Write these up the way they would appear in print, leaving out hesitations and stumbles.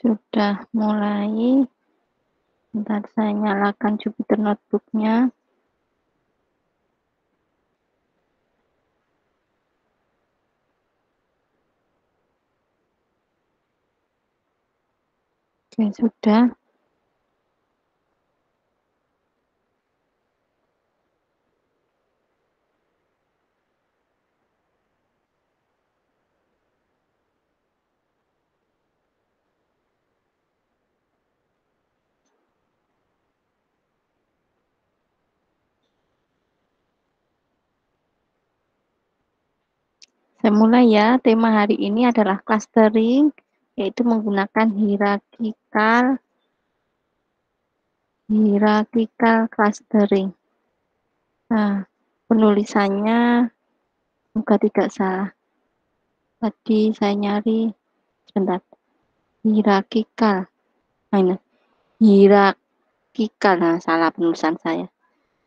Sudah mulai. Bentar, saya nyalakan Jupyter Notebook-nya. Oke, sudah. Saya mulai ya. Tema hari ini adalah clustering, yaitu menggunakan hierarchical clustering. Nah, penulisannya semoga tidak salah. Tadi saya nyari, sebentar, hierarchical. Nah, ini, hierarchical. Nah, salah penulisan saya.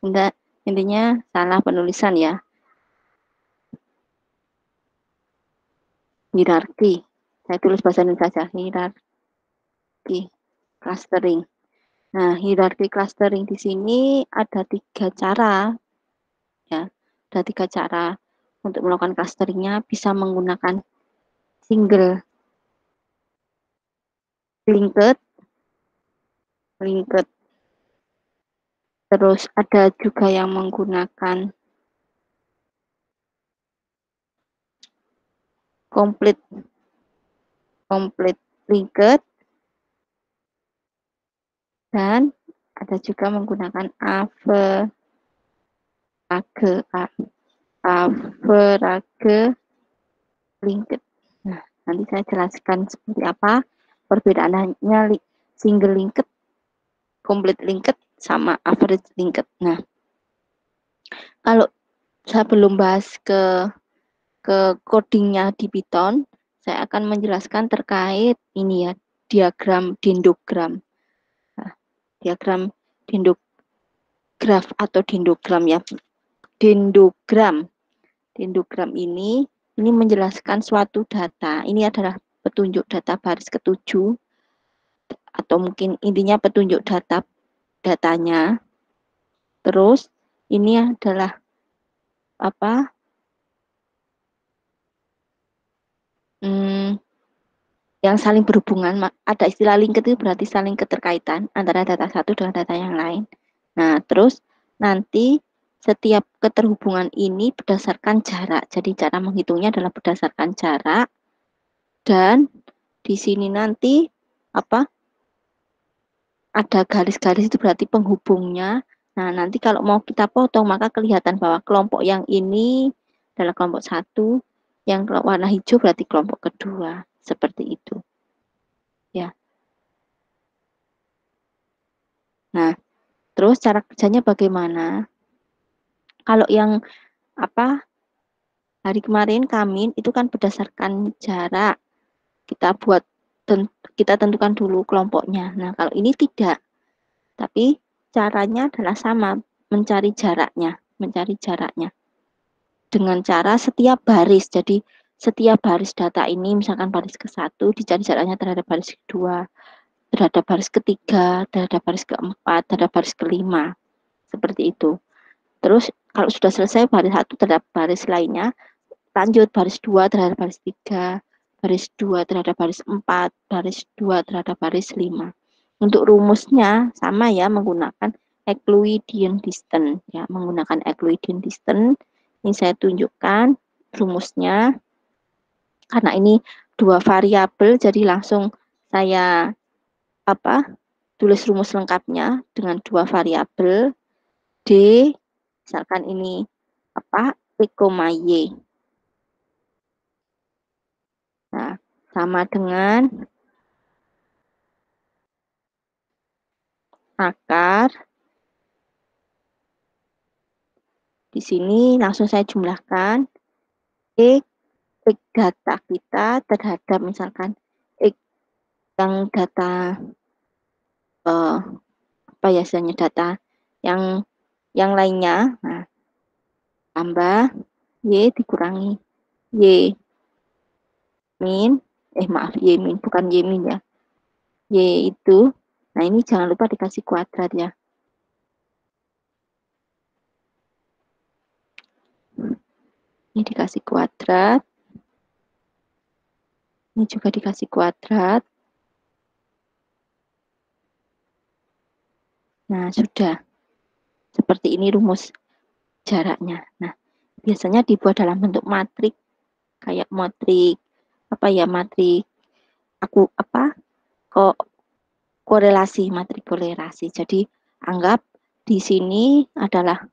Enggak, intinya salah penulisan ya. Hierarki. Saya tulis bahasa Indonesia saja. Hierarki clustering. Nah, hierarki clustering di sini ada 3 cara, ya. Ada 3 cara untuk melakukan clusteringnya. Bisa menggunakan single linked, terus ada juga yang menggunakan complete linked, dan ada juga menggunakan average linked. Nah, nanti saya jelaskan seperti apa perbedaannya single linked, complete linked, sama average linked. Nah, kalau saya belum bahas ke codingnya di Python, saya akan menjelaskan terkait ini ya, diagram dendrogram. Nah, diagram dendrograph atau dendrogram ya. Dendrogram ini menjelaskan suatu data. Ini adalah petunjuk data baris ketujuh, atau mungkin intinya petunjuk datanya. Terus ini adalah apa? Yang saling berhubungan. Ada istilah linked itu berarti saling keterkaitan antara data satu dengan data yang lain. Nah, terus nanti setiap keterhubungan ini berdasarkan jarak. Jadi cara menghitungnya adalah berdasarkan jarak, dan di sini nanti apa? Ada garis-garis itu berarti penghubungnya. Nah, nanti kalau mau kita potong maka kelihatan bahwa kelompok yang ini adalah kelompok satu, yang warna hijau berarti kelompok kedua. Seperti itu. Ya. Nah, terus cara kerjanya bagaimana? Kalau yang hari kemarin Kamin itu kan berdasarkan jarak. Kita tentukan dulu kelompoknya. Nah, kalau ini tidak. Tapi caranya adalah sama, mencari jaraknya dengan cara setiap baris. Jadi setiap baris data ini, misalkan baris ke-1 dicari jaraknya terhadap baris kedua, terhadap baris ketiga, terhadap baris keempat, terhadap baris kelima. Seperti itu. Terus kalau sudah selesai baris 1 terhadap baris lainnya, lanjut baris 2 terhadap baris 3, baris 2 terhadap baris 4, baris 2 terhadap baris 5. Untuk rumusnya sama ya, menggunakan Euclidean distance ya, menggunakan Euclidean distance. Ini saya tunjukkan rumusnya. Karena ini 2 variabel, jadi langsung saya tulis rumus lengkapnya dengan 2 variabel. D, misalkan ini P, Y. Nah, sama dengan akar. Di sini langsung saya jumlahkan X data kita terhadap misalkan X yang data data yang lainnya. Nah, tambah Y dikurangi Y min, Y min bukan Y min ya. Y itu, nah ini jangan lupa dikasih kuadrat ya. Ini dikasih kuadrat, ini juga dikasih kuadrat. Nah, sudah. Seperti ini rumus jaraknya. Nah, biasanya dibuat dalam bentuk matrik, kayak matrik, apa ya, matrik, kok korelasi, matrik korelasi. Jadi, anggap di sini adalah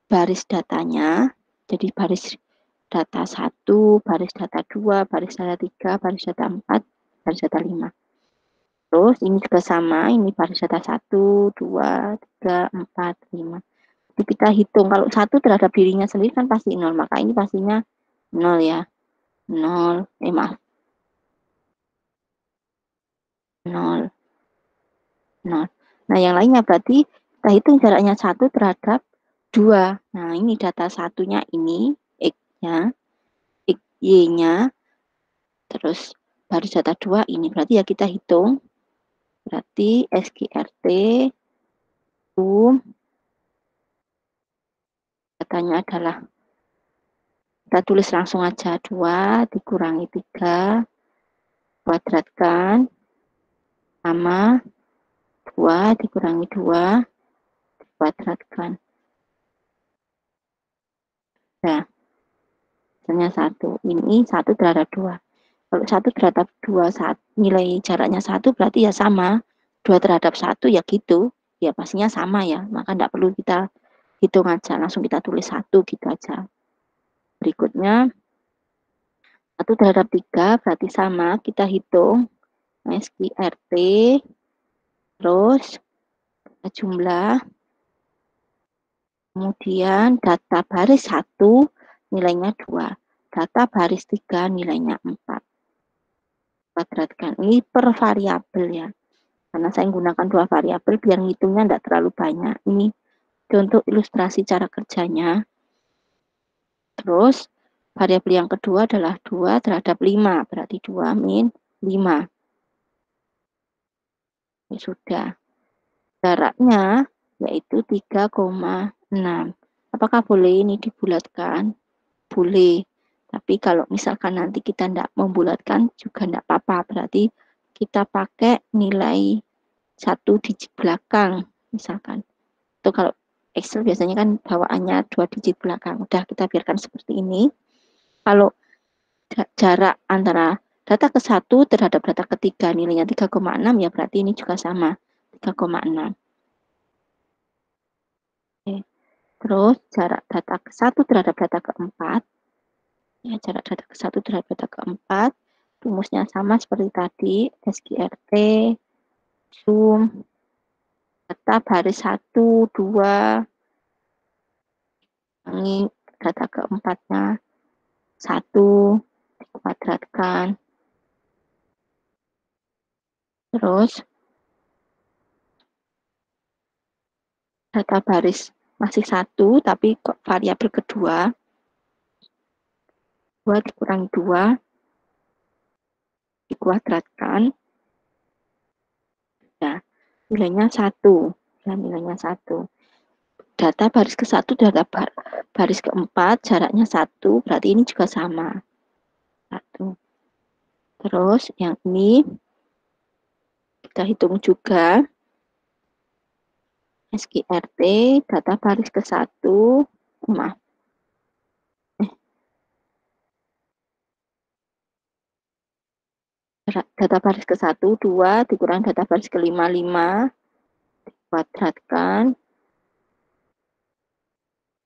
baris datanya, jadi baris data 1, baris data 2, baris data 3, baris data 4, baris data 5. Terus ini juga sama, ini baris data 1, 2, 3, 4, 5. Jadi kita hitung, kalau 1 terhadap dirinya sendiri kan pasti 0, maka ini pastinya 0 ya. 0, maaf, 0, 0. Nah, yang lainnya berarti kita hitung jaraknya 1 terhadap 2. Nah, ini data satunya ini, X-nya, Y-nya, terus baris data 2 ini. Berarti ya kita hitung, berarti SGRT, datanya adalah, kita tulis langsung aja, 2 dikurangi 3, kuadratkan, sama 2 dikurangi 2, dikuadratkan. Nah, misalnya 1. Ini 1 terhadap 2. Kalau 1 terhadap 2, nilai jaraknya 1 berarti ya sama. 2 terhadap 1 ya gitu. Ya pastinya sama ya. Maka tidak perlu kita hitung aja. Langsung kita tulis 1 gitu aja. Berikutnya, 1 terhadap 3 berarti sama. Kita hitung SQRT. Terus jumlah. Kemudian data baris 1 nilainya 2. Data baris 3 nilainya 4. Kuadratkan. Ini per variabel ya. Karena saya menggunakan 2 variabel biar ngitungnya tidak terlalu banyak. Ini untuk ilustrasi cara kerjanya. Terus variabel yang kedua adalah 2 terhadap 5. Berarti 2 min 5. Ini sudah. Jaraknya yaitu 3,6. Apakah boleh ini dibulatkan? Boleh. Tapi kalau misalkan nanti kita tidak membulatkan juga tidak apa-apa. Berarti kita pakai nilai 1 digit belakang misalkan. Itu kalau Excel biasanya kan bawaannya 2 digit belakang. Udah kita biarkan seperti ini. Kalau jarak antara data ke-1 terhadap data ketiga nilainya 3,6 ya berarti ini juga sama 3,6. Oke. Terus jarak data ke-1 terhadap data ke-4, ya jarak data ke-1 terhadap data ke-4 rumusnya sama seperti tadi, SQRT, zoom, data baris 1, 2, ini data ke-4-nya 1, dikuadratkan. Terus data baris masih 1, tapi variabel kedua 2 dikurangi 2 dikuadratkan. Nah, nilainya 1. Ya, nilainya 1. Data baris ke-1 data baris ke-4 jaraknya 1, berarti ini juga sama. 1. Terus yang ini kita hitung juga SQRT data baris ke-1, maaf. Data baris ke-1 2 dikurang data baris ke-5 5 dikuadratkan.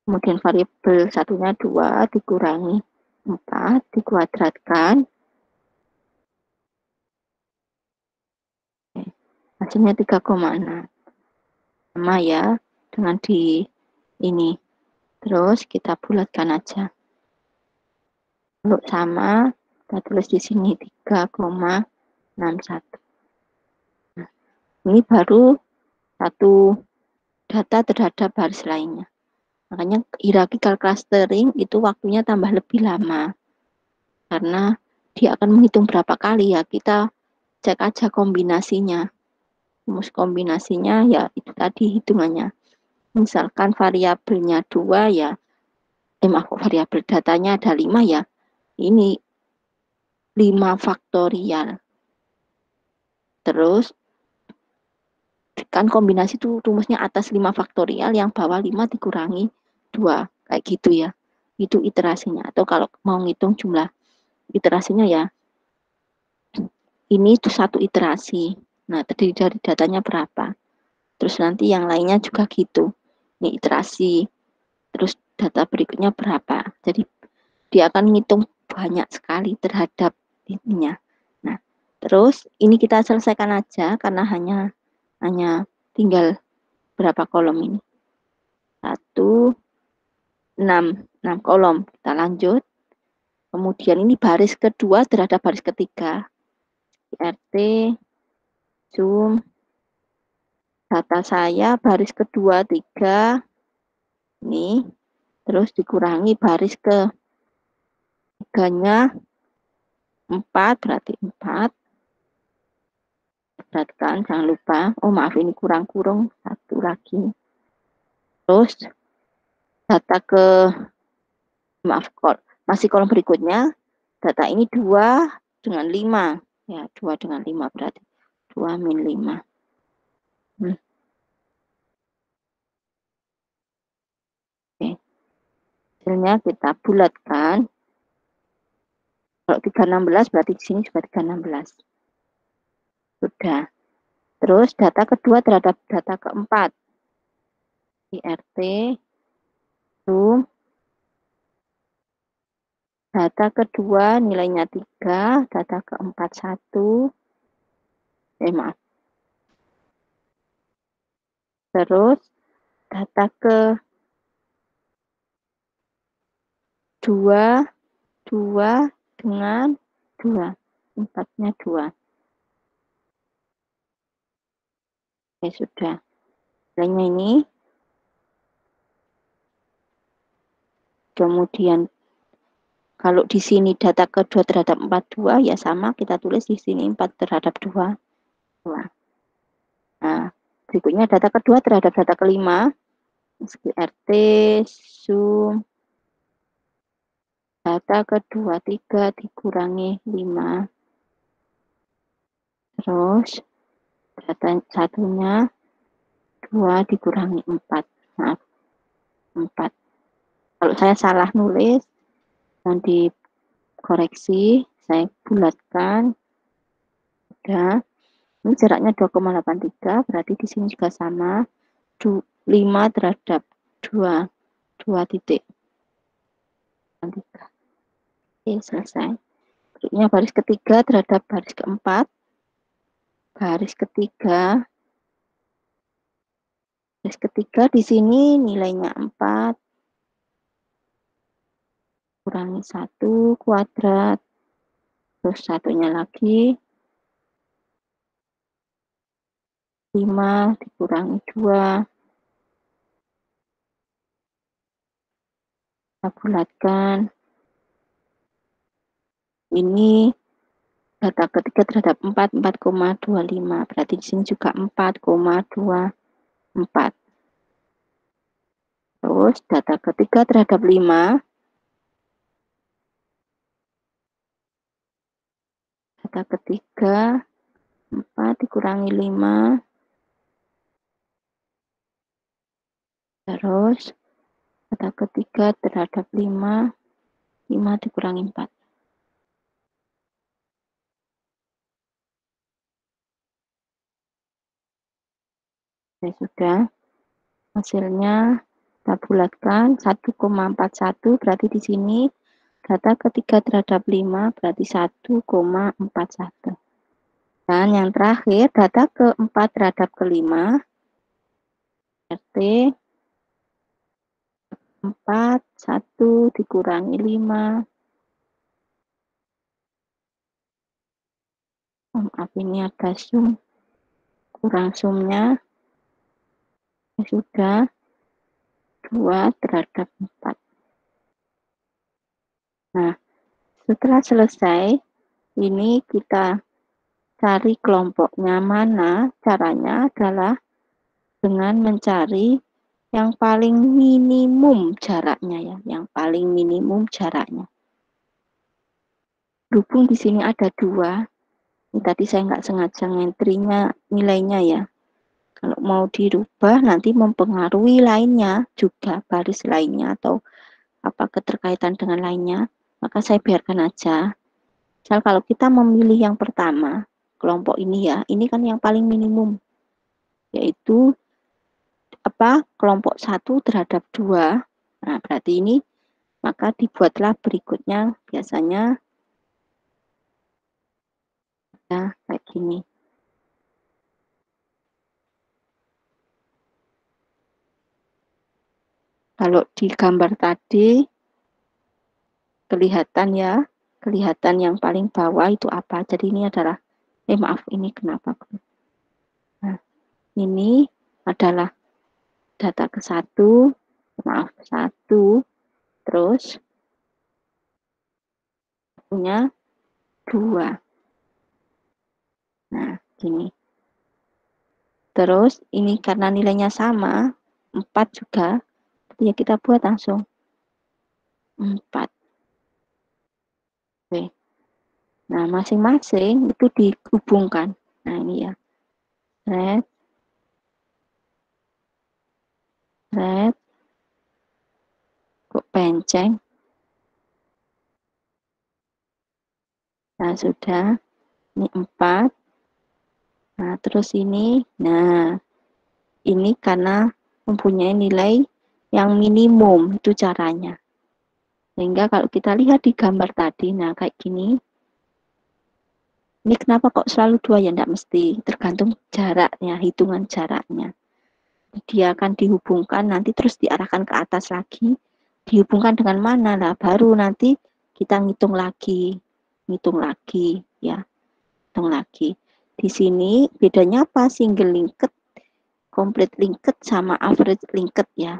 Kemudian variabel satunya 2 dikurangi 4 dikuadratkan. Hasilnya 3,6. Sama ya dengan di ini. Terus kita bulatkan aja. Kalau sama, kita tulis di sini 3,61. Nah, ini baru satu data terhadap baris lainnya. Makanya hierarchical clustering itu waktunya tambah lebih lama. Karena dia akan menghitung berapa kali ya. Kita cek aja kombinasinya. Rumus kombinasinya ya itu tadi hitungannya. Misalkan variabelnya 2 ya, maaf, variabel datanya ada 5 ya, ini 5 faktorial. Terus kan kombinasi itu rumusnya atas 5 faktorial, yang bawah 5 dikurangi 2, kayak gitu ya. Itu iterasinya. Atau kalau mau ngitung jumlah iterasinya ya, ini itu satu iterasi. Nah, terdiri dari datanya berapa. Terus nanti yang lainnya juga gitu. Ini iterasi. Terus data berikutnya berapa. Jadi dia akan ngitung banyak sekali terhadap ininya. Nah, terus ini kita selesaikan aja karena hanya tinggal berapa kolom ini. 1, 6 kolom. Kita lanjut. Kemudian ini baris kedua terhadap baris ketiga. RT, zoom, data saya baris kedua 3, ini, terus dikurangi baris ke tiganya 4, berarti 4. Perhatikan, jangan lupa. Oh maaf, ini kurang 1 lagi. Terus data ke, maaf, masih kolom berikutnya. Data ini 2 dengan 5. Ya, 2 dengan 5 berarti 2 min 5. Oke. Hasilnya kita bulatkan. Kalau 316 berarti di sini juga 316. Sudah. Terus data kedua terhadap data keempat. IRT, zoom. Data kedua nilainya 3, data keempat 1. Maaf. Terus data ke 2 dengan 2. 4-nya 2. Oke, sudah. Nilainya ini. Kemudian kalau di sini data kedua terhadap 42 ya sama, kita tulis di sini 4 terhadap 2. Nah, berikutnya data kedua terhadap data kelima. RT, zoom, data kedua 3 dikurangi 5. Terus data satunya 2 dikurangi 4. Maaf, 4. Kalau saya salah nulis, nanti koreksi, saya bulatkan. Udah. Ini jaraknya 2,83, berarti di sini juga sama. 5 terhadap 2. 2 titik. Oke, selesai. Berikutnya baris ketiga terhadap baris keempat. Baris ketiga di sini nilainya 4 kurangi 1 kuadrat, terus satunya lagi 5 dikurangi 2. Kita bulatkan. Ini data ketiga terhadap 4, 4,25. Berarti di sini juga 4,24. Terus data ketiga terhadap 5. Data ketiga 4 dikurangi 5. Terus data ketiga terhadap 5. 5 dikurangi 4. Ya sudah. Hasilnya kita bulatkan 1,41, berarti di sini data ketiga terhadap 5 berarti 1,41. Dan yang terakhir data keempat terhadap kelima, RT 4, 1 dikurangi 5. Maaf, ini ada zoom, kurang zoomnya. Ya sudah, 2 terhadap 4. Nah, setelah selesai, ini kita cari kelompoknya mana, caranya adalah dengan mencari yang paling minimum jaraknya ya, yang paling minimum jaraknya. Berhubung di sini ada 2, ini tadi saya nggak sengaja ngentrinya nilainya ya. Kalau mau dirubah nanti mempengaruhi lainnya juga, baris lainnya atau apa keterkaitan dengan lainnya, maka saya biarkan aja. Misal kalau kita memilih yang pertama, kelompok ini ya, ini kan yang paling minimum, yaitu kelompok 1 terhadap 2. Nah, berarti ini maka dibuatlah berikutnya, biasanya ya kayak gini. Kalau di gambar tadi kelihatan ya, kelihatan yang paling bawah itu apa. Jadi ini adalah, maaf, ini kenapa? Nah, ini adalah data ke 1, maaf, 1, terus punya 2. Nah, gini. Terus ini karena nilainya sama, 4 juga, ya kita buat langsung 4. Oke. Nah, masing-masing itu dihubungkan. Nah, ini ya. Red, red, kok penceng. Nah, sudah. Ini 4. Nah, terus ini. Nah, ini karena mempunyai nilai yang minimum. Itu caranya. Sehingga kalau kita lihat di gambar tadi, nah kayak gini. Ini kenapa kok selalu 2 ya? Tidak mesti. Tergantung jaraknya, hitungan jaraknya. Dia akan dihubungkan, nanti terus diarahkan ke atas lagi. Dihubungkan dengan mana? Nah, baru nanti kita ngitung lagi ya, hitung lagi. Di sini bedanya apa? Single linked, complete linked sama average linked ya.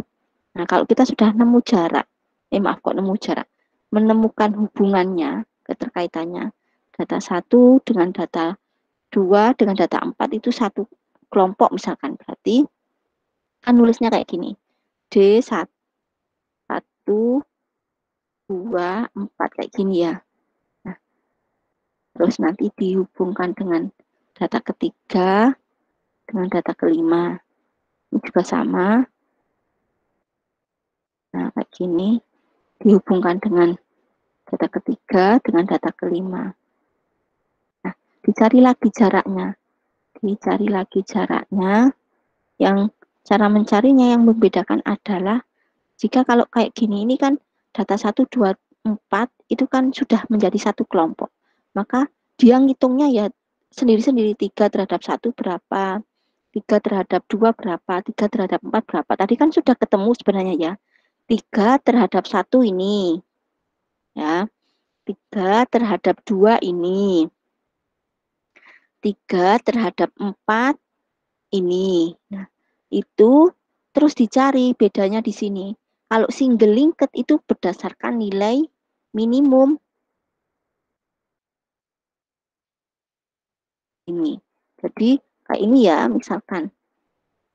Nah, kalau kita sudah nemu jarak, menemukan hubungannya, keterkaitannya, data 1 dengan data 2 dengan data 4 itu satu kelompok misalkan, berarti kan nulisnya kayak gini, D1, 2, 4 kayak gini ya. Nah, terus nanti dihubungkan dengan data ketiga dengan data kelima. Ini juga sama. Nah, kayak gini dihubungkan dengan data ketiga dengan data kelima. Nah, dicari lagi jaraknya. Yang cara mencarinya yang membedakan adalah jika kalau kayak gini, ini kan data 1, 2, 4 itu kan sudah menjadi satu kelompok. Maka dia ngitungnya ya sendiri-sendiri, 3 terhadap 1 berapa, 3 terhadap 2 berapa, 3 terhadap 4 berapa. Tadi kan sudah ketemu sebenarnya ya. 3 terhadap 1 ini. Ya. 3 terhadap 2 ini. 3 terhadap 4 ini. Nah, itu terus dicari bedanya di sini. Kalau single linked itu berdasarkan nilai minimum ini. Jadi kayak ini ya, misalkan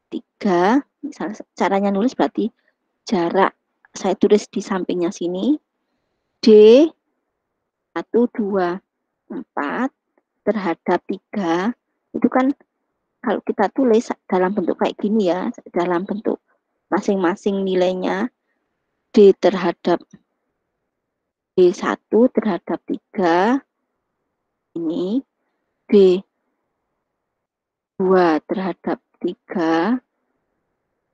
3, misal caranya nulis berarti jarak saya tulis di sampingnya sini, D 1, 2, 4 terhadap 3, itu kan kalau kita tulis dalam bentuk kayak gini ya, dalam bentuk masing-masing nilainya, D terhadap D1 terhadap 3, ini D2 terhadap 3,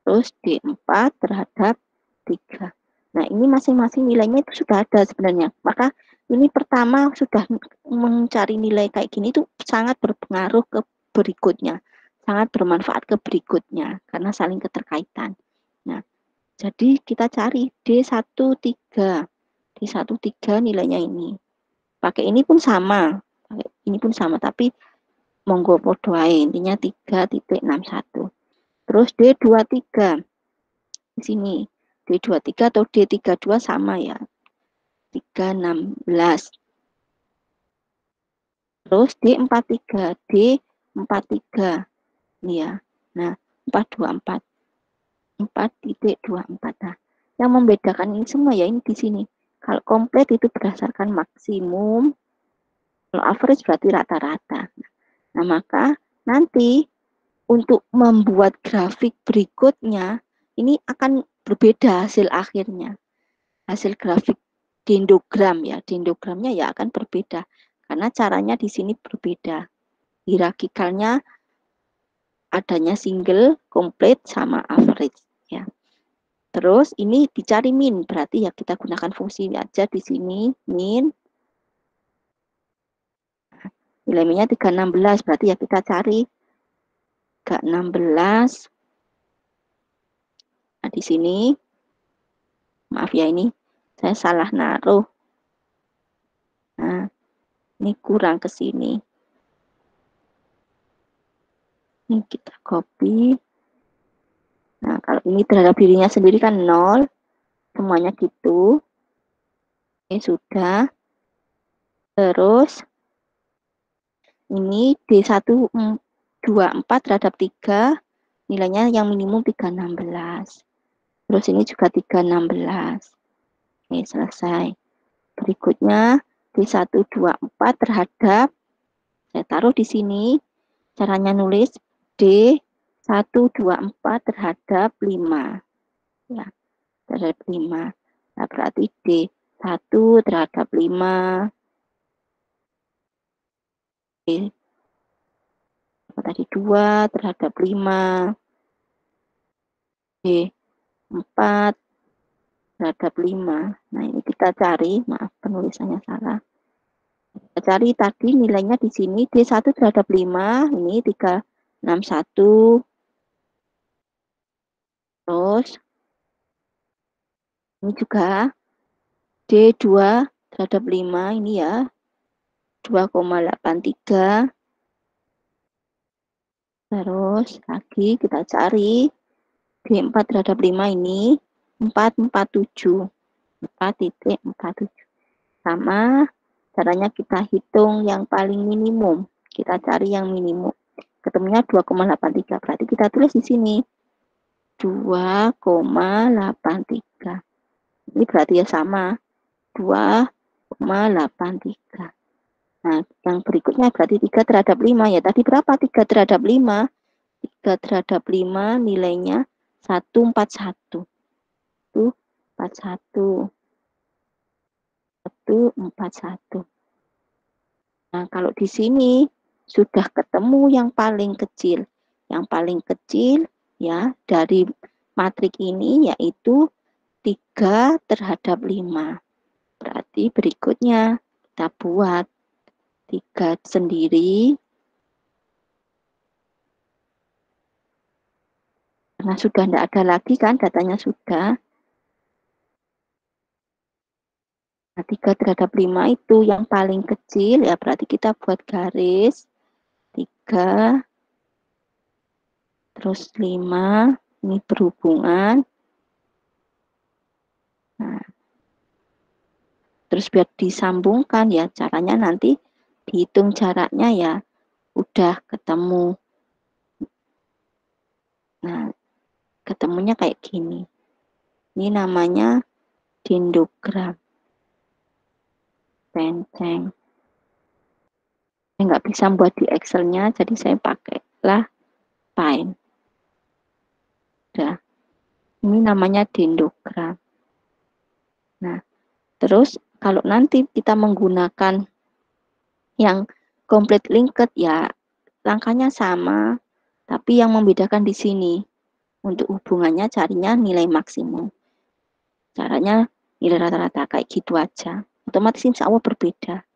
terus D4 terhadap 3. Nah, ini masing-masing nilainya itu sudah ada sebenarnya. Maka ini pertama sudah mencari nilai kayak gini itu sangat berpengaruh ke berikutnya. Sangat bermanfaat ke berikutnya karena saling keterkaitan. Nah, jadi kita cari D13. D13 nilainya ini. Pakai ini pun sama. Ini pun sama, tapi monggo podo ae, intinya 3.61. Terus D23 di sini. D23 atau D32 sama ya. 316. Terus D43, D43 ini ya. Nah, 424. 4.24. Nah, yang membedakan ini semua ya ini di sini. Kalau komplit itu berdasarkan maksimum, kalau average berarti rata-rata. Nah, maka nanti untuk membuat grafik berikutnya ini akan berbeda hasil akhirnya. Hasil grafik dendrogram ya, dendrogramnya ya akan berbeda karena caranya di sini berbeda. Hierarkikalnya adanya single, complete sama average ya. Terus ini dicari min, berarti ya kita gunakan fungsi aja di sini min. Nilai minnya 316, berarti ya kita cari 316. Nah, di sini maaf ya ini saya salah naruh. Nah, ini kurang ke sini. Ini kita copy. Nah, kalau ini terhadap dirinya sendiri kan 0, semuanya gitu. Oke, sudah. Terus ini D124 terhadap 3, nilainya yang minimum 316. Terus ini juga 316. Oke, selesai. Berikutnya D124 terhadap, saya taruh di sini, caranya nulis D124 terhadap 5. Ya, terhadap 5. Nah, berarti D1 terhadap 5. D, apa tadi 2 terhadap 5. D4 terhadap 5. Nah, ini kita cari, maaf penulisannya salah. Kita cari tadi nilainya di sini D1 terhadap 5, ini 361. Terus ini juga D2 terhadap 5, ini ya 2,83. Terus lagi kita cari D4 terhadap 5 ini 447. 4,47. Sama caranya kita hitung yang paling minimum. Kita cari yang minimum. Ketemunya 2,83. Berarti kita tulis di sini 2,83. Ini berarti ya sama 2,83. Nah, yang berikutnya berarti 3 terhadap 5 ya. Tadi berapa 3 terhadap 5? 3 terhadap 5 nilainya 141. 141. 141. Nah, kalau di sini sudah ketemu yang paling kecil. Yang paling kecil ya dari matrik ini yaitu 3 terhadap 5. Berarti berikutnya kita buat 3 sendiri. Karena sudah tidak ada lagi kan datanya sudah. Nah, 3 terhadap 5 itu yang paling kecil ya berarti kita buat garis 3 terus 5 ini berhubungan. Nah, terus biar disambungkan ya caranya nanti dihitung jaraknya ya udah ketemu. Nah, ketemunya kayak gini. Ini namanya dendrogram. Penceng. Saya nggak bisa buat di Excel-nya, jadi saya pakailah Paint. Udah. Ini namanya dendrogram. Nah, terus kalau nanti kita menggunakan yang complete linked ya langkahnya sama, tapi yang membedakan di sini. Untuk hubungannya carinya nilai maksimum. Caranya nilai rata-rata kayak gitu aja. Otomatis insya Allah berbeda.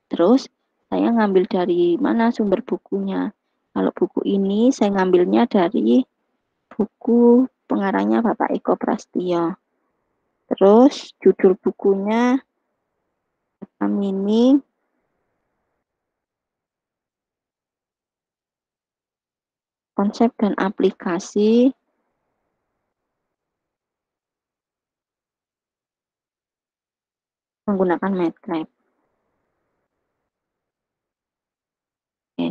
Terus saya ngambil dari mana sumber bukunya. Kalau buku ini saya ngambilnya dari buku pengarangnya Bapak Eko Prastio. Terus judul bukunya Meaning Konsep dan Aplikasi menggunakan MATLAB.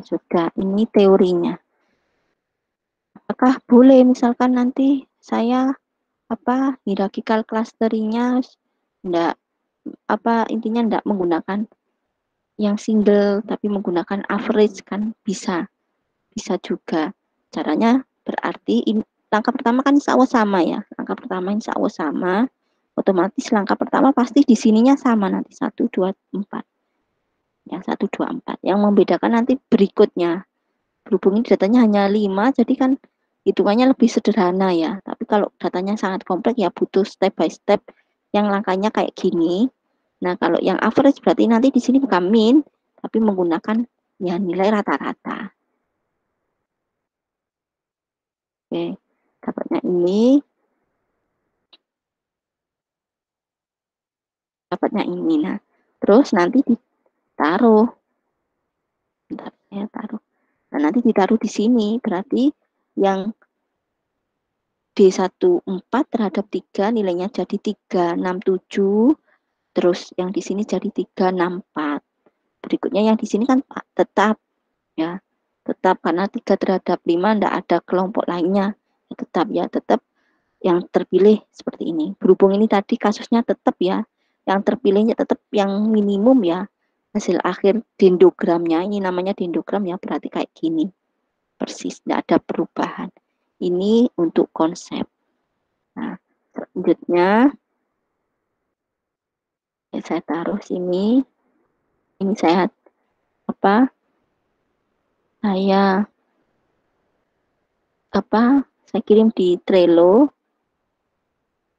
sudah. Ini teorinya. Apakah boleh misalkan nanti saya hierarchical clusteringnya enggak intinya enggak menggunakan yang single tapi menggunakan average, kan bisa juga. Caranya berarti langkah pertama kan insya Allah sama ya, langkah pertama insya Allah sama, otomatis langkah pertama pasti di sininya sama nanti 1, 2, 4 ya, 1, 2, 4. Yang membedakan nanti berikutnya, berhubung ini datanya hanya 5, jadi kan hitungannya lebih sederhana ya. Tapi kalau datanya sangat kompleks ya butuh step by step yang langkahnya kayak gini. Nah, kalau yang average berarti nanti di sini bukan min, tapi menggunakan ya nilai rata-rata. Oke, dapatnya ini. Nah, terus nanti ditaruh. Bentar, saya taruh. Nah, nanti ditaruh di sini, berarti yang D14 terhadap 3 nilainya jadi 367, terus yang di sini jadi 364. Berikutnya yang di sini kan tetap ya, tetap karena 3 terhadap 5 enggak ada kelompok lainnya. Tetap yang terpilih seperti ini. Berhubung ini tadi kasusnya tetap ya, yang terpilihnya tetap yang minimum ya. Hasil akhir dendrogramnya, ini namanya dendrogram ya, berarti kayak gini. Persis, tidak ada perubahan. Ini untuk konsep. Nah, selanjutnya saya taruh sini. Ini saya saya kirim di Trello.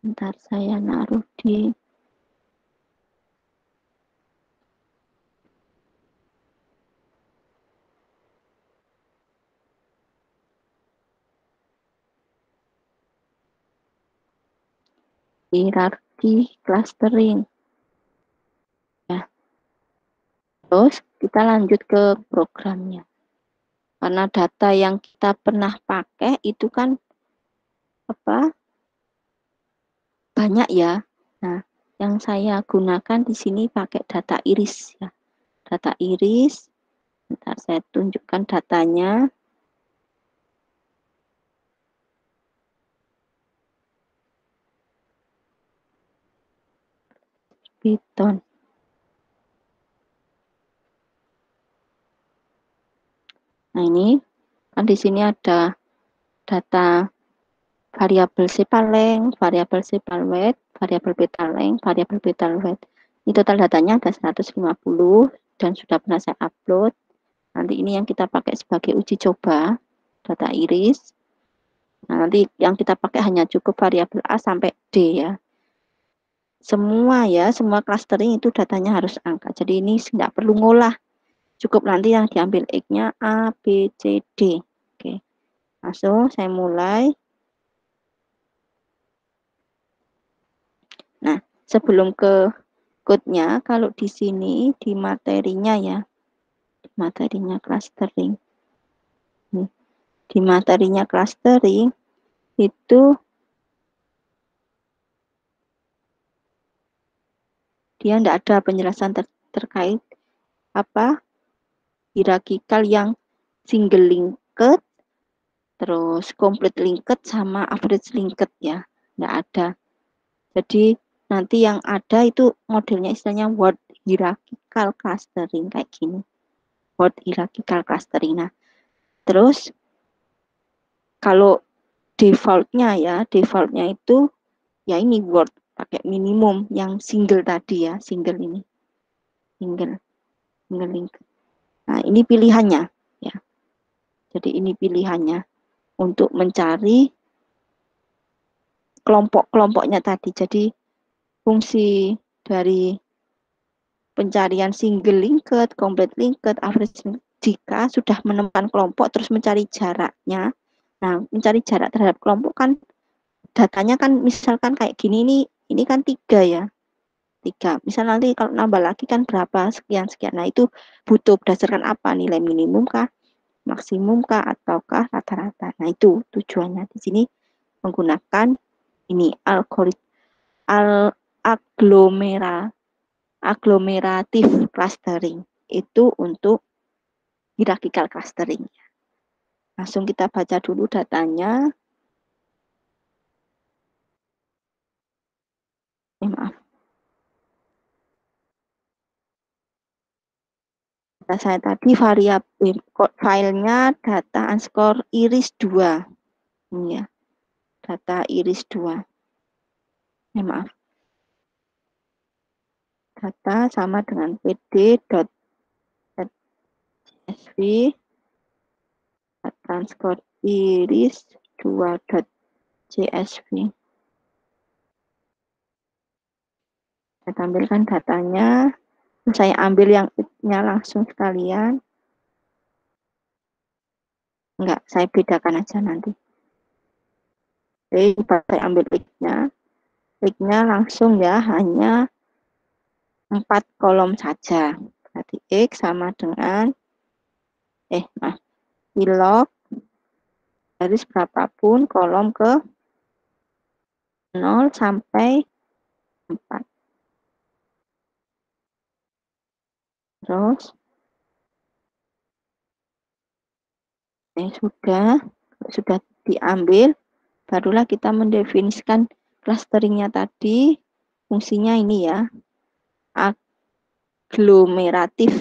Bentar, saya naruh di hierarki clustering. Ya. Terus kita lanjut ke programnya. Karena data yang kita pernah pakai itu kan banyak ya. Nah, yang saya gunakan di sini pakai data iris ya. Data iris. Bentar, saya tunjukkan datanya. Python. Nah, ini kan di sini ada data variabel sepaleng, variabel sepalweight, variabel betalength, variabel betalweight. Ini total datanya ada 150 dan sudah pernah saya upload. Nanti ini yang kita pakai sebagai uji coba, data iris. Nah, nanti yang kita pakai hanya cukup variabel A sampai D ya. Semua clustering itu datanya harus angka. Jadi ini tidak perlu ngolah. Cukup nanti yang diambil X-nya A, B, C, D. Oke. Langsung saya mulai. Nah, sebelum ke code-nya, kalau di sini di materinya ya, di materinya clustering. Di materinya clustering itu dia tidak ada penjelasan terkait hierarchical yang single linked, terus complete linked sama average linked ya, tidak ada. Jadi nanti yang ada itu modelnya istilahnya word hierarchical clustering kayak gini. Word hierarchical clustering. Nah, terus kalau defaultnya itu ya ini word pakai minimum yang single tadi ya, single ini. Single link. Nah, ini pilihannya ya. Jadi ini pilihannya untuk mencari kelompok-kelompoknya tadi. Jadi fungsi dari pencarian single linked, complete linked, average linked, jika sudah menemukan kelompok terus mencari jaraknya. Nah, mencari jarak terhadap kelompok kan datanya kan misalkan kayak gini ini kan 3 ya. 3. Misal nanti kalau nambah lagi kan berapa sekian-sekian. Nah, itu butuh berdasarkan apa? Nilai minimum kah, maksimum kah, ataukah rata-rata. Nah, itu tujuannya di sini menggunakan ini agglomerative clustering. Itu untuk hierarchical clustering. Langsung kita baca dulu datanya. Maaf. Data saya tadi variabel filenya data underscore iris 2. Ini ya. Data iris 2. Maaf. Data sama dengan pd.csv data underscore iris 2.csv. Saya tampilkan datanya. Saya ambil yang nya langsung sekalian. Enggak, saya bedakan aja nanti. Oke, saya ambil X-nya. X-nya langsung ya, hanya 4 kolom saja. Berarti X sama dengan log garis berapapun kolom ke 0 sampai 4. Terus sudah diambil, barulah kita mendefinisikan clusteringnya tadi. Fungsinya ini ya, aglomeratif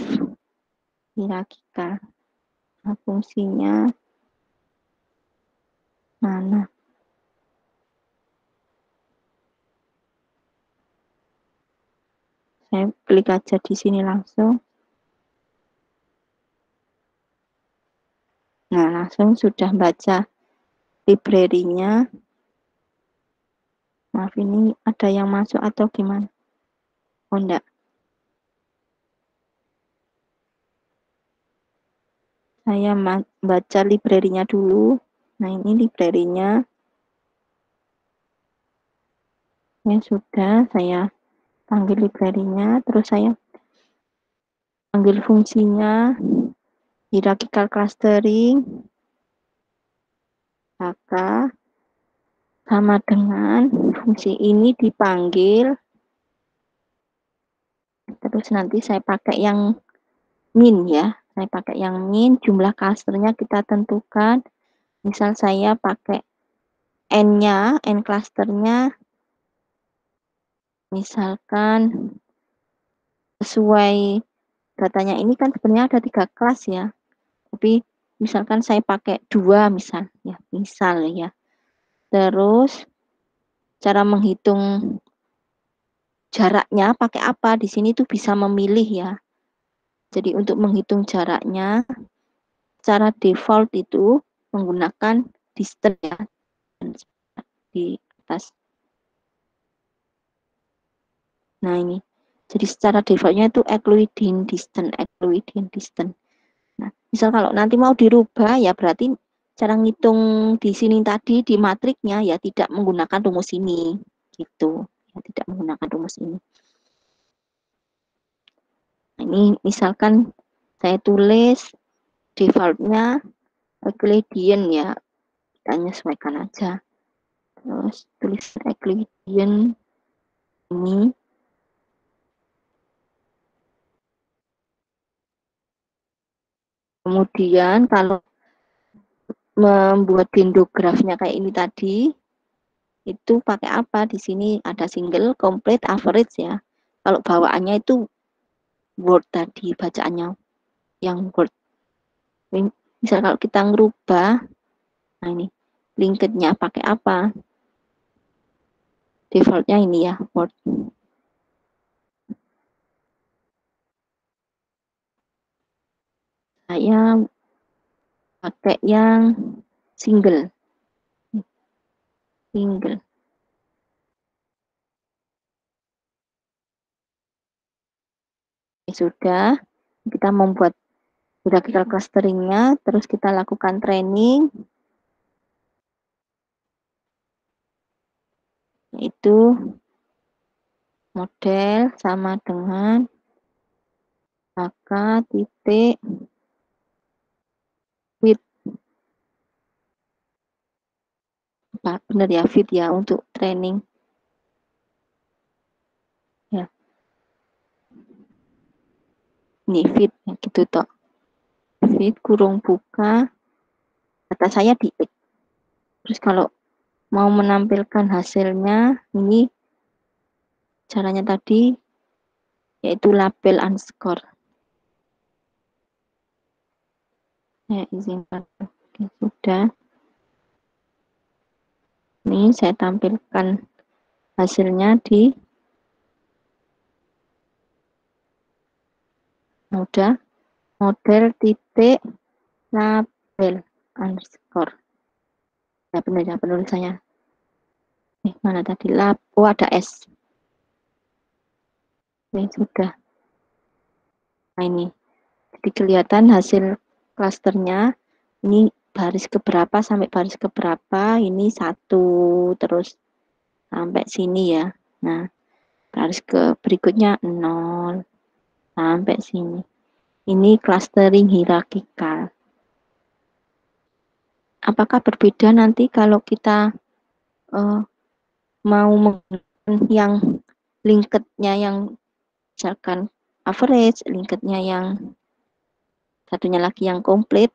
hierarkikal. Nah, fungsinya mana? Saya klik aja di sini langsung. Nah, langsung sudah baca library-nya. Maaf, ini ada yang masuk atau gimana? Oh, enggak. Saya baca library-nya dulu. Nah, ini library-nya. Ya sudah, saya panggil library-nya, terus saya panggil fungsinya, hierarchical clustering, maka sama dengan fungsi ini dipanggil, terus nanti saya pakai yang min ya, saya pakai yang min, jumlah clusternya kita tentukan, misal saya pakai n-nya, n clusternya, misalkan sesuai datanya ini kan sebenarnya ada 3 kelas ya, tapi misalkan saya pakai 2 misal ya. Terus cara menghitung jaraknya pakai apa? Di sini tuh bisa memilih ya. Jadi untuk menghitung jaraknya secara default itu menggunakan distance ya di atas. Nah, ini. Jadi secara defaultnya itu Euclidean distance. Nah, misal kalau nanti mau dirubah ya berarti cara ngitung di sini tadi di matriknya ya tidak menggunakan rumus ini gitu. Ya, tidak menggunakan rumus ini. Nah, ini misalkan saya tulis defaultnya Euclidean ya, kita nyesuaikan aja. Terus tulis Euclidean ini. Kemudian kalau membuat dendografnya kayak ini tadi, itu pakai apa? Di sini ada single, complete, average ya. Kalau bawaannya itu word tadi, bacaannya yang word. Misal kalau kita ngerubah, nah ini, linked-nya pakai apa? Defaultnya ini ya, word. Saya pakai yang single. Sudah, kita membuat hierarchical clusteringnya, terus kita lakukan training, yaitu model sama dengan maka titik fit. Benar ya, fit ya untuk training. Ya. Ini fit, ya, gitu toh. Fit kurung buka, data saya di X. Terus kalau mau menampilkan hasilnya, ini caranya tadi, yaitu label underscore. Saya izinkan. Oke, sudah. Ini saya tampilkan hasilnya di udah model titik label underscore. Ya benar ya penulisannya. Mana tadi lab? Oh ada S. Ini sudah. Nah ini. Jadi kelihatan hasil klasternya. Ini baris keberapa sampai baris keberapa. Ini 1 terus sampai sini ya. Nah, baris ke berikutnya 0 sampai sini. Ini clustering hierarkikal. Apakah berbeda nanti kalau kita mau menggunakan yang linked-nya yang misalkan average, linked-nya yang satunya lagi yang komplit,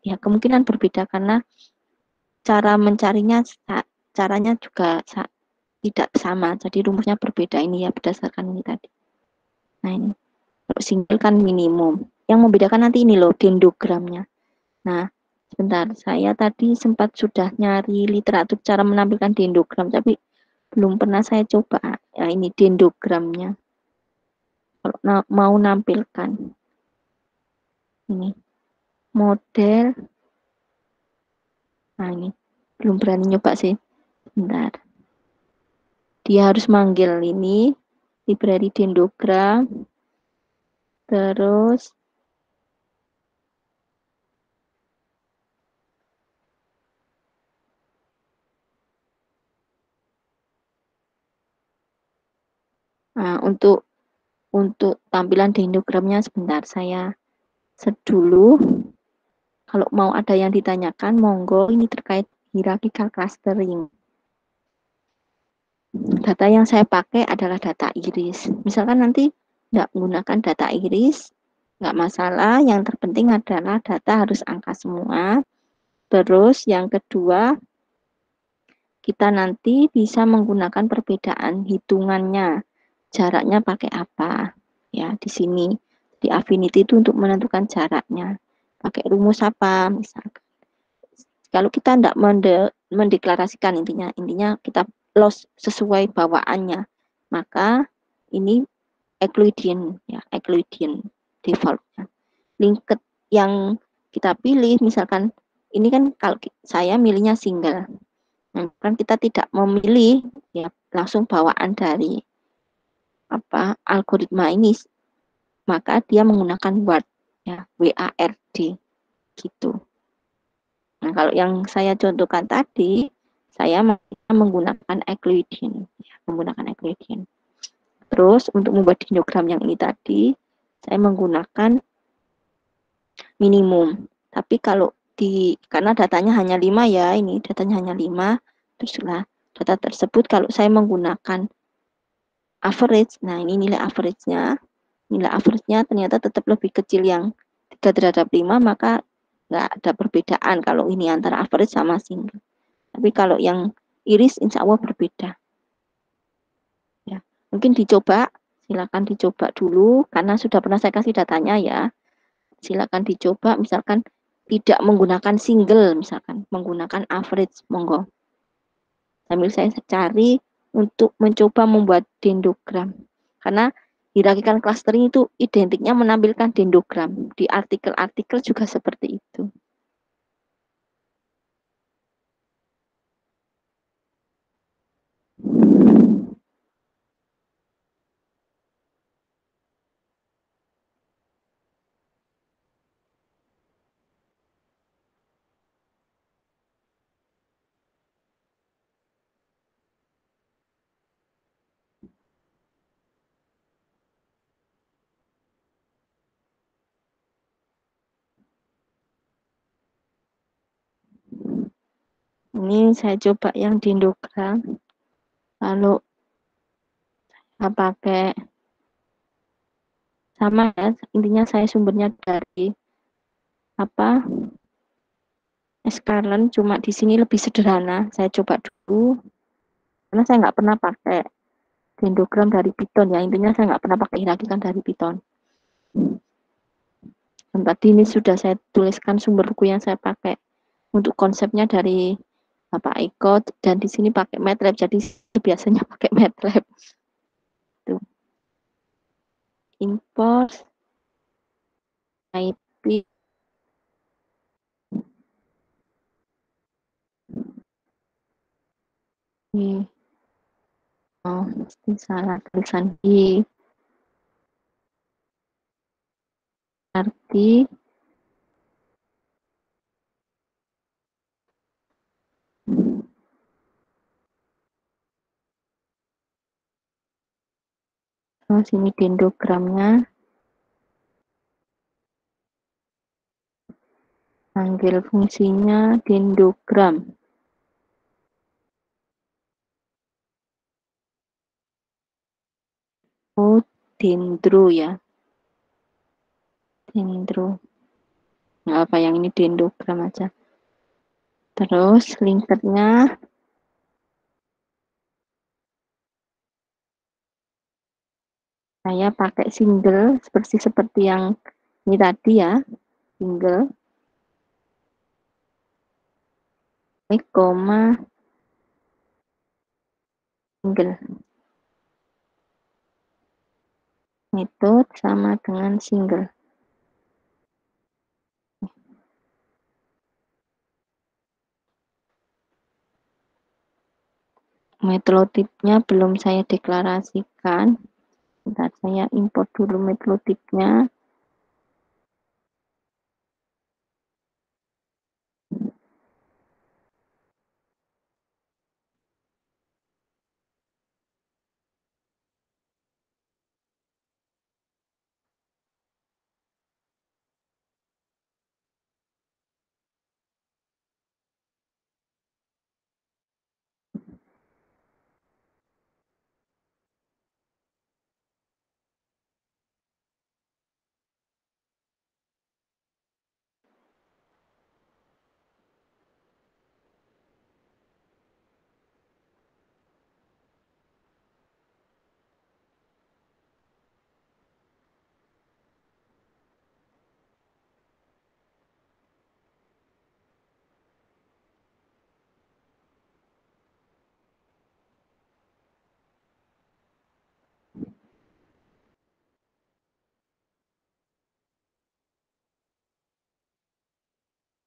ya kemungkinan berbeda karena cara mencarinya caranya juga tidak sama, jadi rumusnya berbeda ini ya berdasarkan ini tadi. Nah ini, kalau single kan minimum. Yang membedakan nanti ini loh, dendrogramnya. Nah, sebentar, saya tadi sempat sudah nyari literatur cara menampilkan dendrogram, tapi belum pernah saya coba. Ya ini dendrogramnya. Kalau mau nampilkan. Ini, model. Nah ini, belum berani nyoba sih. Bentar. Dia harus manggil ini, library dendrogram. Terus nah, untuk tampilan dendrogramnya sebentar saya set dulu. Kalau mau ada yang ditanyakan, monggo ini terkait hierarchical clustering. Data yang saya pakai adalah data iris. Misalkan nanti nggak menggunakan data iris, nggak masalah. Yang terpenting adalah data harus angka semua. Terus yang kedua, kita nanti bisa menggunakan perbedaan hitungannya. Jaraknya pakai apa? Ya, di sini. Di affinity itu untuk menentukan jaraknya. Pakai rumus apa misalkan. Kalau kita tidak mendeklarasikan intinya kita loss sesuai bawaannya, maka ini Euclidean ya, Euclidean defaultnya. Linked yang kita pilih misalkan ini kan kalau saya milihnya single, kan kita tidak memilih ya langsung bawaan dari algoritma ini, maka dia menggunakan WARD ya, WARD gitu. Nah, kalau yang saya contohkan tadi, saya menggunakan Euclidean, ya, menggunakan Euclidean. Terus untuk membuat dendrogram yang ini tadi, saya menggunakan minimum. Tapi kalau karena datanya hanya 5 ya, ini datanya hanya 5, teruslah data tersebut kalau saya menggunakan average, nah ini nilai average-nya ternyata tetap lebih kecil yang 3/5, maka nggak ada perbedaan kalau ini antara average sama single. Tapi kalau yang iris insya Allah berbeda. Ya, mungkin silakan dicoba dulu karena sudah pernah saya kasih datanya ya. Silakan dicoba misalkan tidak menggunakan single, misalkan menggunakan average, monggo. Sambil saya cari untuk mencoba membuat dendrogram. Karena hierarchical clustering itu identiknya menampilkan dendrogram. Di artikel-artikel juga seperti itu. Ini saya coba yang dendrogram. Lalu saya pakai sama ya, intinya saya sumbernya dari apa Escalon, cuma di sini lebih sederhana. Saya coba dulu karena saya nggak pernah pakai dendrogram dari Python ya. Intinya saya nggak pernah pakai hierarki dari Python. Dan tadi ini sudah saya tuliskan sumber buku yang saya pakai untuk konsepnya dari Bapak Eko, dan di sini pakai MATLAB. Jadi biasanya pakai MATLAB. Tuh. Import IP. Oh, pasti salah tulisan di arti. Oh, sini dendrogramnya. Panggil fungsinya dendrogram. Oh, dendro ya. Dendro. Nggak apa, yang ini dendrogram aja. Terus linkernya saya pakai single seperti yang ini tadi ya. Single, koma, single. Metode sama dengan single. Metodenya belum saya deklarasikan. Bentar, saya import dulu metodenya.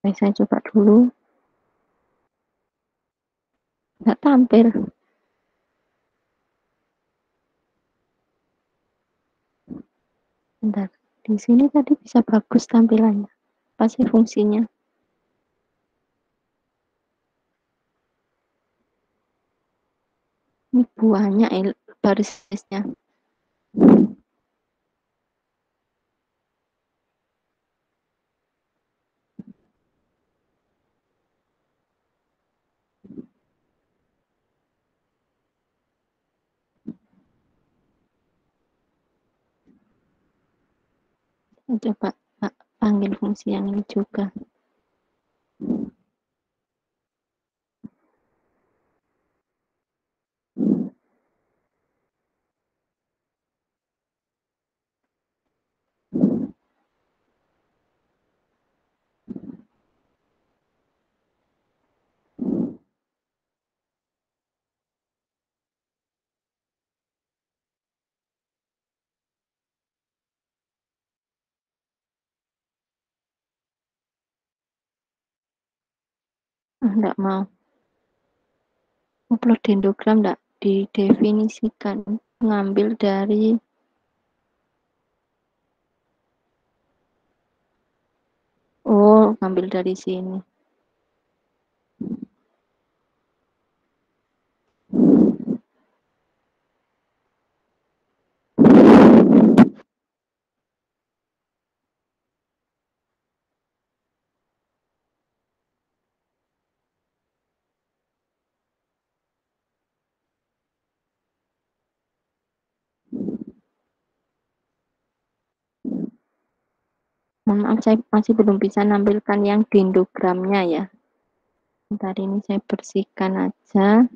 Saya coba dulu. Nggak tampil. Bentar. Di sini tadi bisa bagus tampilannya. Apa sih fungsinya? Ini buahnya barisnya. Coba panggil fungsi yang ini juga. Enggak mau. Upload dendrogram enggak didefinisikan. Ngambil dari ngambil dari sini. Mohon maaf, saya masih belum bisa nampilkan yang dendrogramnya ya. Bentar, ini saya bersihkan aja.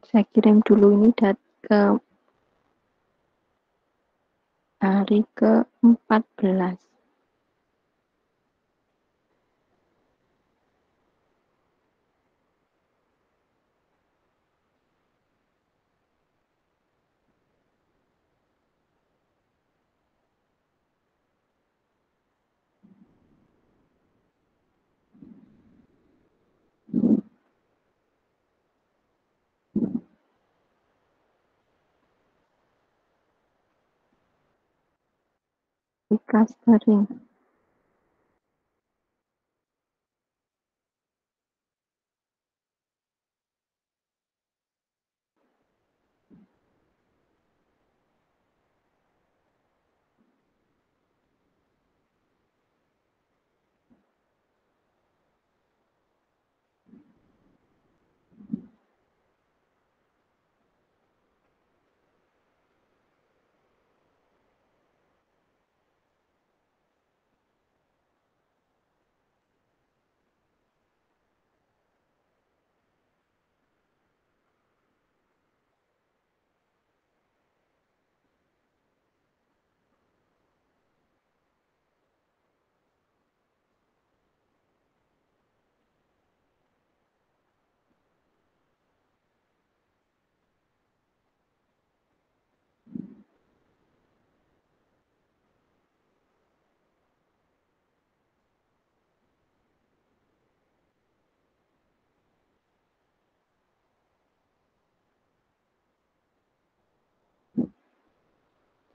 Saya kirim dulu ini ke hari ke-14. Di clustering.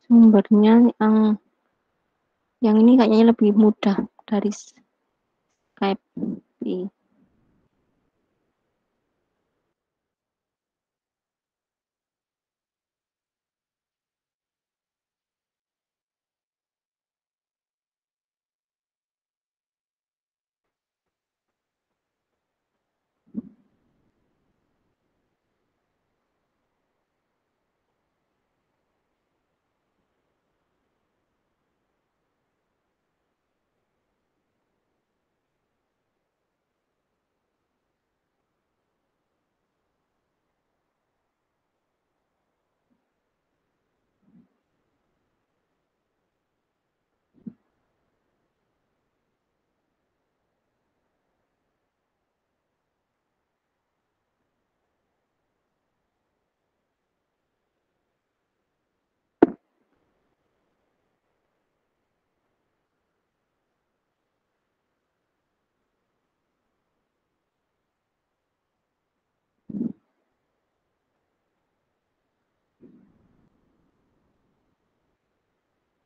Sumbernya yang ini kayaknya lebih mudah dari Skype.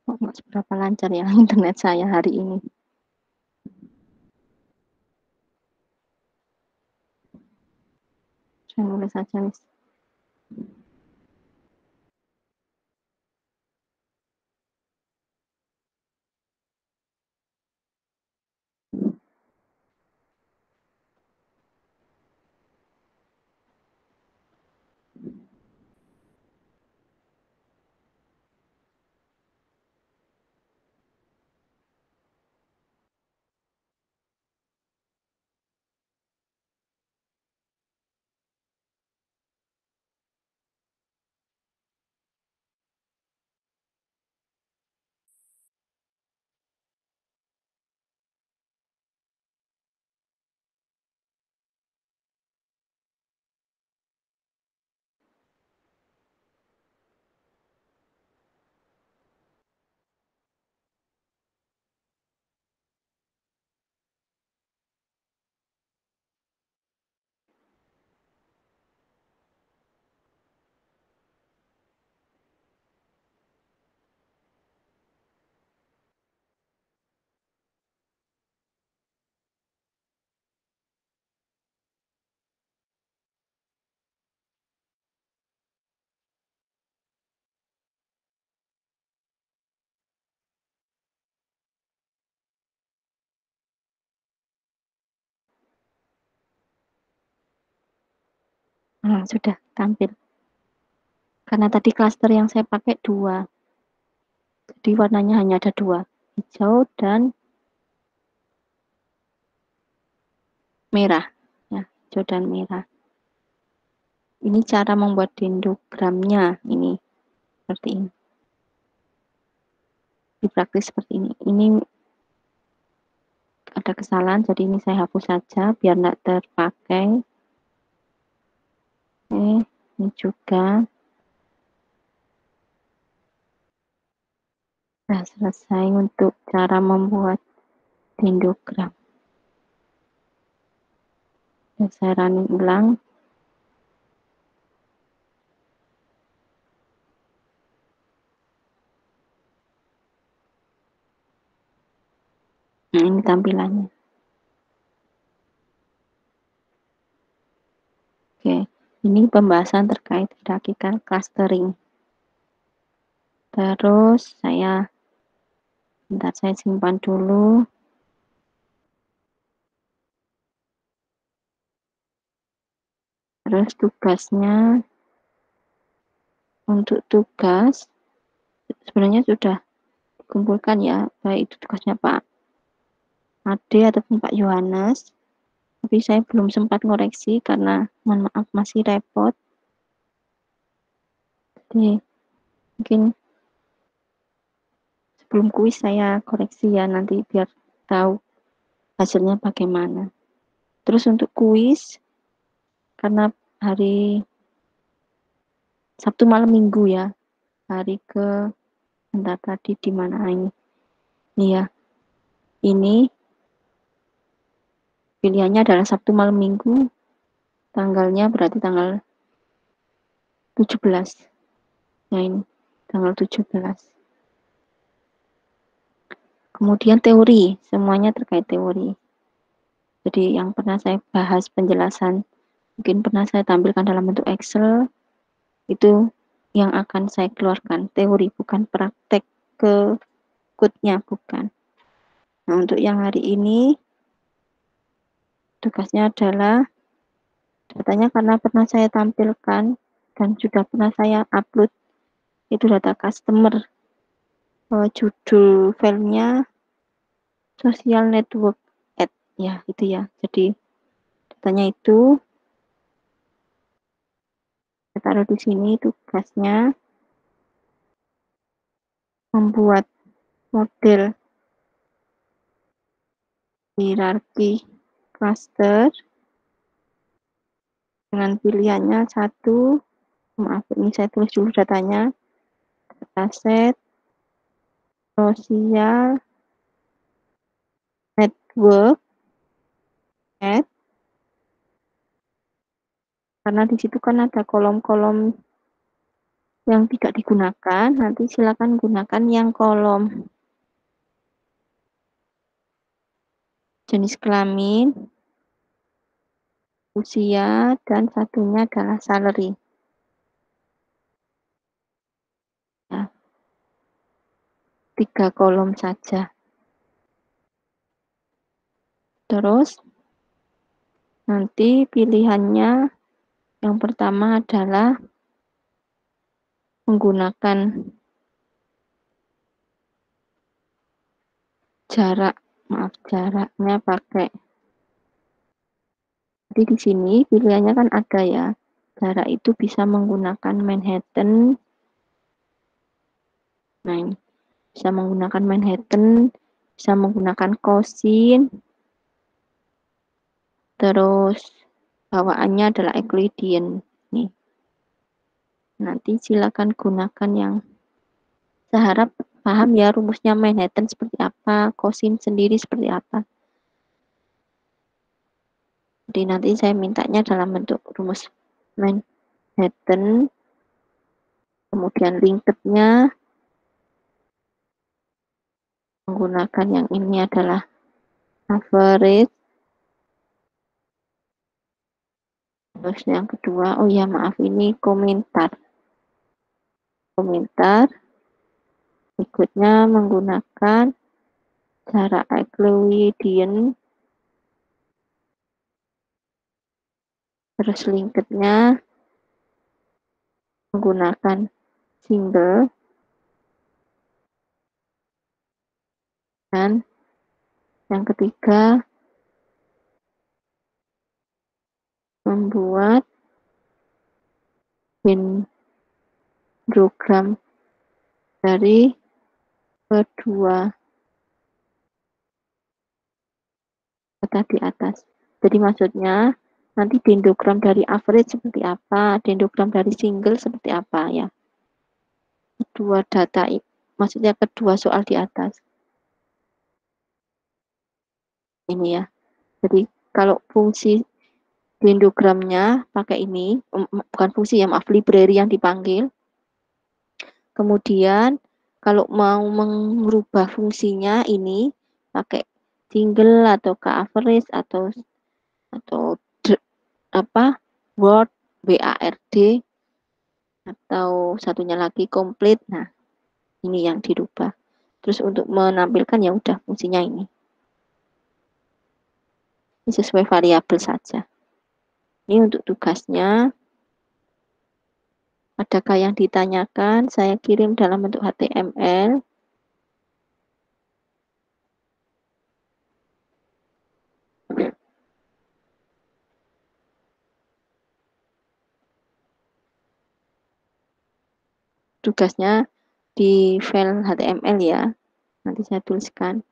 Kok nggak seberapa lancar ya internet saya hari ini. Saya nulis saja, Miss. Nah, sudah tampil. Karena tadi klaster yang saya pakai 2. Jadi warnanya hanya ada 2. Hijau dan merah. Ya, hijau dan merah. Ini cara membuat dendrogramnya. Ini seperti ini. Di praktis seperti ini. Ini ada kesalahan, jadi ini saya hapus saja biar tidak terpakai. Oke, ini juga. Sudah selesai untuk cara membuat dendrogram. Saya running ulang. Nah, ini tampilannya. Oke, ini pembahasan terkait hierarchical clustering. Terus bentar saya simpan dulu. Terus tugasnya, untuk tugas sebenarnya sudah dikumpulkan ya, baik itu tugasnya Pak Ade ataupun Pak Yohanes. Tapi saya belum sempat ngoreksi karena mohon maaf masih repot. Jadi mungkin sebelum kuis saya koreksi ya nanti biar tahu hasilnya bagaimana. Terus untuk kuis, karena hari Sabtu malam minggu ya, hari ke bentar tadi di mana ini? Nih ya, ini pilihannya adalah Sabtu malam minggu, tanggalnya berarti tanggal 17. Nah ini, tanggal 17. Kemudian teori, semuanya terkait teori. Jadi yang pernah saya bahas penjelasan, mungkin pernah saya tampilkan dalam bentuk Excel, itu yang akan saya keluarkan, teori bukan praktek ke code-nya, bukan. Nah, untuk yang hari ini, tugasnya adalah datanya karena pernah saya tampilkan dan sudah pernah saya upload, itu data customer, judul filenya social network ad, ya itu ya. Jadi datanya itu saya taruh di sini. Tugasnya membuat model hierarki cluster dengan pilihannya satu, maaf ini saya tulis dulu datanya, dataset, social network ad, karena di situ kan ada kolom-kolom yang tidak digunakan, nanti silakan gunakan yang kolom jenis kelamin, usia, dan satunya adalah salary. Nah, 3 kolom saja. Terus nanti pilihannya yang pertama adalah menggunakan jaraknya pakai. Jadi di sini pilihannya kan ada ya. Jarak itu bisa menggunakan Manhattan. Nah, ini bisa menggunakan Manhattan, bisa menggunakan cosin. Terus bawaannya adalah Euclidean. Nih. Nanti silakan gunakan yang saya harap paham ya rumusnya Manhattan seperti apa, cosin sendiri seperti apa. Jadi nanti saya mintanya dalam bentuk rumus Manhattan, kemudian linked-nya menggunakan yang ini adalah average. Terus yang kedua, oh ya maaf ini komentar. Berikutnya menggunakan jarak Euclidean. Terus linked-nya menggunakan single, dan yang ketiga membuat dendrogram dari kedua data di atas. Jadi maksudnya nanti dendrogram dari average seperti apa, dendrogram dari single seperti apa ya. Kedua data, maksudnya kedua soal di atas. Ini ya. Jadi kalau fungsi dendrogramnya pakai ini, bukan fungsi ya, maaf, library yang dipanggil. Kemudian kalau mau merubah fungsinya ini pakai single atau ke average atau apa word BARD atau satunya lagi complete. Nah, ini yang dirubah. Terus untuk menampilkan ya udah fungsinya ini. Ini sesuai variabel saja. Ini untuk tugasnya. Adakah yang ditanyakan? Saya kirim dalam bentuk HTML. Tugasnya di file HTML ya. Nanti saya tuliskan.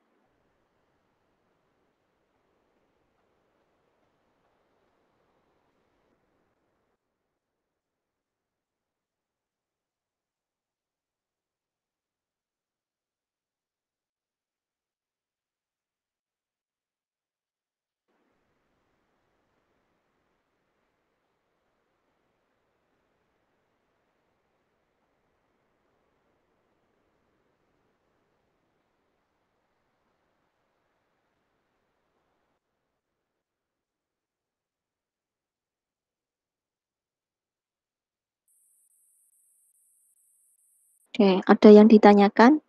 Oke, ada yang ditanyakan?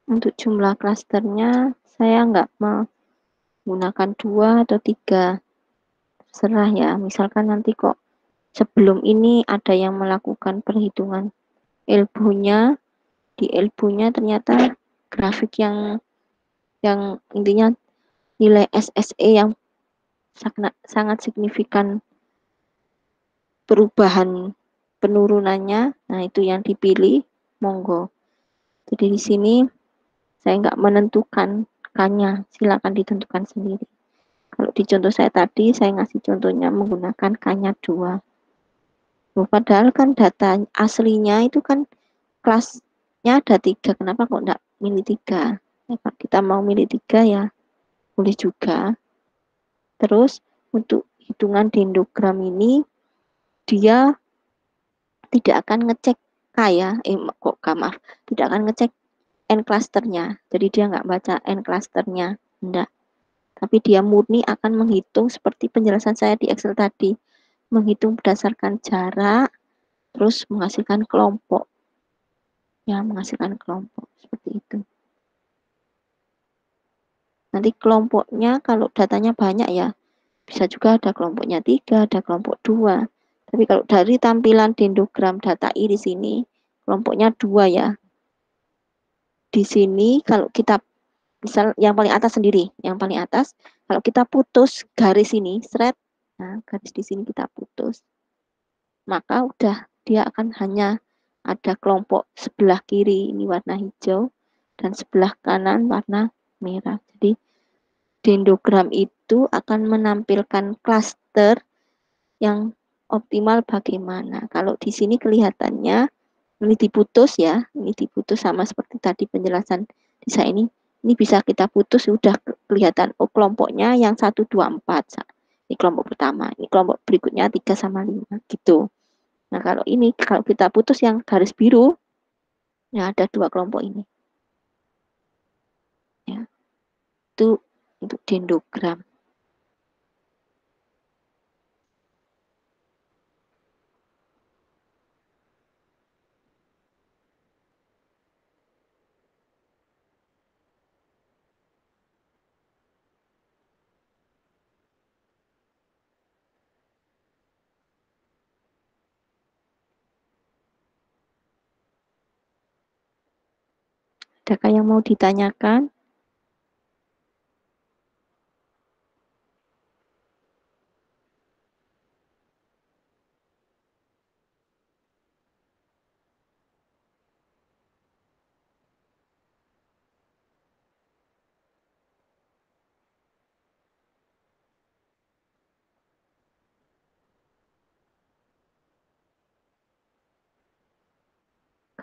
Untuk jumlah klasternya, saya nggak menggunakan 2 atau 3. Terserah ya, misalkan nanti kok sebelum ini ada yang melakukan perhitungan elbow-nya, di elbow-nya ternyata grafik yang intinya nilai SSE yang sangat signifikan perubahan penurunannya, nah itu yang dipilih, monggo. Jadi di sini saya nggak menentukan K-nya, silakan ditentukan sendiri. Kalau di contoh saya tadi, saya ngasih contohnya menggunakan K-nya 2. Padahal kan data aslinya itu kan kelasnya ada 3, kenapa kok nggak milih 3? Ya, kalau kita mau milih 3 ya boleh juga. Terus untuk hitungan dendrogram ini, dia tidak akan ngecek K ya, kok K, maaf, tidak akan ngecek N clusternya. Jadi dia nggak baca N clusternya, enggak. Tapi dia murni akan menghitung seperti penjelasan saya di Excel tadi, menghitung berdasarkan jarak, terus menghasilkan kelompok. Ya, menghasilkan kelompok seperti itu. Nanti kelompoknya kalau datanya banyak ya, bisa juga ada kelompoknya 3, ada kelompok 2. Tapi kalau dari tampilan dendrogram data I di sini, kelompoknya 2 ya. Di sini kalau kita misal yang paling atas sendiri, yang paling atas, kalau kita putus garis ini, thread, nah garis di sini kita putus, maka udah dia akan hanya ada kelompok sebelah kiri ini warna hijau dan sebelah kanan warna merah. Jadi dendrogram itu akan menampilkan klaster yang optimal bagaimana. Kalau di sini kelihatannya ini diputus ya, ini diputus sama seperti tadi penjelasan di saya ini bisa kita putus sudah kelihatan oh kelompoknya yang 1, 2, 4. Ini kelompok pertama, ini kelompok berikutnya 3 sama 5 gitu. Nah, kalau ini kalau kita putus yang garis biru ya ada 2 kelompok ini. Ya. Itu untuk dendrogram. Adakah yang mau ditanyakan?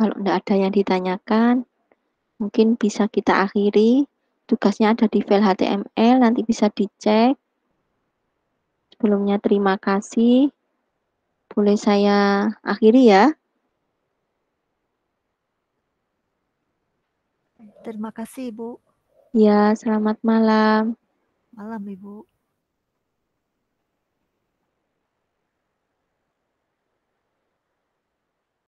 Kalau tidak ada yang ditanyakan, mungkin bisa kita akhiri. Tugasnya ada di file HTML, nanti bisa dicek. Sebelumnya terima kasih. Boleh saya akhiri ya? Terima kasih, Ibu. Ya, selamat malam. Malam, Ibu.